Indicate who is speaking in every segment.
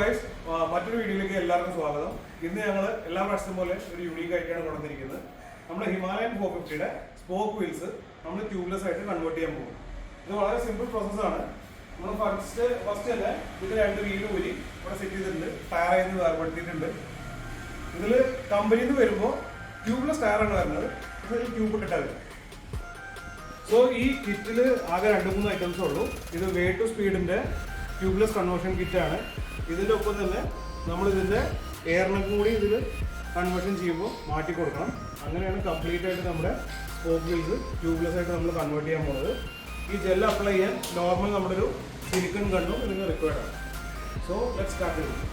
Speaker 1: Guys, മറ്റൊരു വീഡിയോയിലേക്ക് എല്ലാവർക്കും സ്വാഗതം. ഇന്ന് ഞങ്ങൾ എല്ലാ പ്രാവശ്യവും പോലെ ഒരു യൂണീക്ക് ആയിട്ടാണ് കൊണ്ടുവന്നിരിക്കുന്നത്. നമ്മുടെ ഹിമാലയൻ 450യുടെ സ്പോക്ക് വീൽസ് നമ്മൾ ട്യൂബ്ലെസ് ആയിട്ട് കൺവേർട്ട് ചെയ്യാൻ പോകും. ഇത് വളരെ സിമ്പിൾ പ്രോസസ്സാണ്. നമ്മൾ ഫസ്റ്റ് തന്നെ ഇത് രണ്ട് വീല് ഊരി ഇവിടെ സെറ്റ് ചെയ്തിട്ടുണ്ട്. ടയറിൽ നിന്ന് വേർപെടുത്തിയിട്ടുണ്ട്. ഇതിൽ കമ്പനിയിൽ നിന്ന് വരുമ്പോൾ ട്യൂബ്ലെസ് ടയറാണ് വരുന്നത്. ഇതിൽ ട്യൂബ് ഇട്ടിട്ടാണ് വരും. സോ ഈ കിറ്റിൽ ആകെ 2-3 ഐറ്റംസേ ഉള്ളൂ. ഇത് വേ ടു സ്പീഡിൻ്റെ ട്യൂബ്ലെസ് കൺവേർഷൻ കിറ്റാണ്. ഇതിൻ്റെ ഒപ്പം തന്നെ നമ്മളിതിൻ്റെ എയറിനൊക്കെ കൂടി ഇതിൽ കൺവേർഷൻ ചെയ്യുമ്പോൾ മാറ്റി കൊടുക്കണം. അങ്ങനെയാണ് കംപ്ലീറ്റ് ആയിട്ട് നമ്മുടെ സ്പോക്ക് വീൽസ് ട്യൂബ്ലെസ് ആയിട്ട് നമ്മൾ കൺവേർട്ട് ചെയ്യാൻ പോകുന്നത്. ഈ ജെൽ അപ്ലൈ ചെയ്യാൻ നോർമൽ നമ്മുടെ ഒരു സിലിക്കൺ ഗണ്ണും ഇതിന് റിക്വയർഡ് ആണ്. സോ ലെറ്റ്സ് സ്റ്റാർട്ട് ചെയ്യും.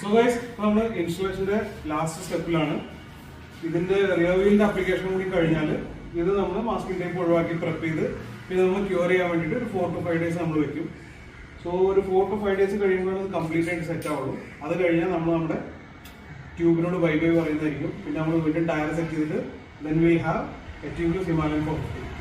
Speaker 1: സോ ഗൈസ്, നമ്മൾ ഇൻസ്റ്റലേഷന്റെ ലാസ്റ്റ് സ്റ്റെപ്പിലാണ്. ഇതിന്റെ റിയർ വീലിന്റെ ആപ്ലിക്കേഷൻ കൂടി കഴിഞ്ഞാൽ ഇത് നമ്മൾ മാസ്കിംഗ് ടൈപ്പ് ഒഴിവാക്കി പ്രെപ്പ് ചെയ്ത് പിന്നെ നമ്മൾ ക്യൂർ ചെയ്യാൻ വേണ്ടിയിട്ട് ഒരു 4 to 5 days നമ്മൾ വെക്കും. സോ ഒരു 4 to 5 days കഴിയുമ്പോൾ അത് കംപ്ലീറ്റ് ആയിട്ട് സെറ്റ് ആവുള്ളൂ. അത് കഴിഞ്ഞാൽ നമ്മൾ നമ്മുടെ ട്യൂബിനോട് ബൈ ബൈ പറയുന്നതായിരിക്കും. പിന്നെ നമ്മൾ വീണ്ടും ടയർ സെറ്റ് ചെയ്തിട്ട് then will have A tubeless Himalayan 450.